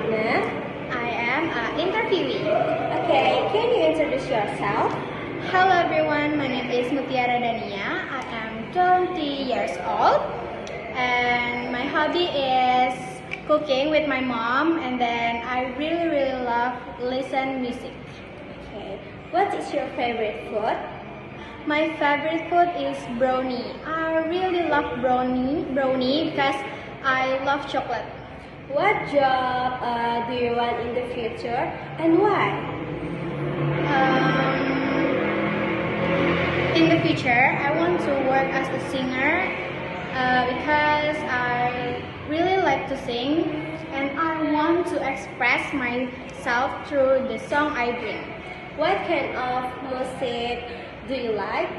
partner? I am an interviewee. Okay, can you introduce yourself? Hello everyone, my name is Mutiara Dania. I am 20 years old and my hobby is cooking with my mom, and then I really love listen music. Okay, what is your favorite food? My favorite food is brownie. I really love brownie because I love chocolate. What job do you want in the future and why? In the future, I want to work as a singer because I really like to sing and I want to express myself through the song I bring. What kind of music do you like?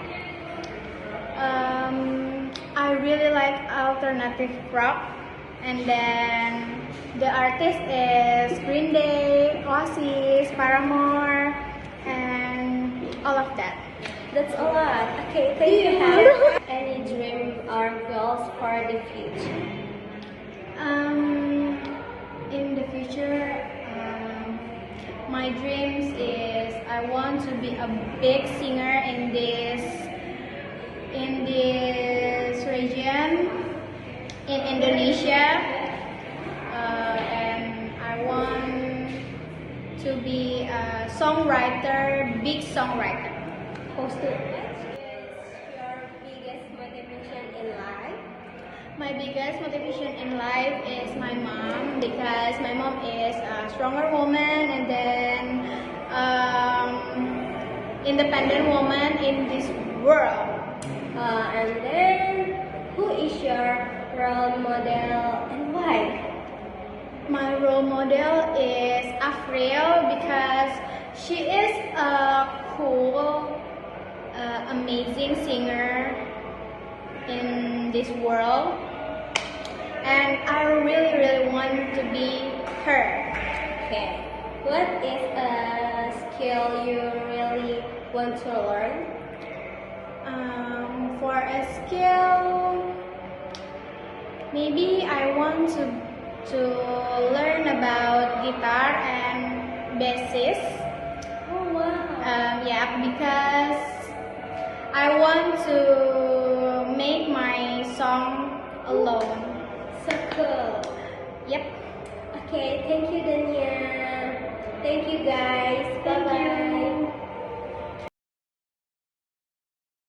I really like alternative rock, and then the artist is Green Day, Oasis, Paramore, and all of that. That's a lot. Okay, do you have any dream or goals for the future? In the future, my dreams is I want to be a big singer in this region in Indonesia, and I want to be a songwriter, big songwriter. What is your biggest motivation in life? My biggest motivation in life is my mom, because my mom is a stronger woman and then independent woman in this world. And then, who is your role model and why? My role model is Afriel because she is a cool, amazing singer in this world, and I really want to be her. Okay, what is a skill you really want to learn? For a skill, maybe I want to learn about guitar and bassist. Oh wow! Yeah, because I want to make my song alone. So cool. Yep. Okay, thank you, Dania. Thank you, guys.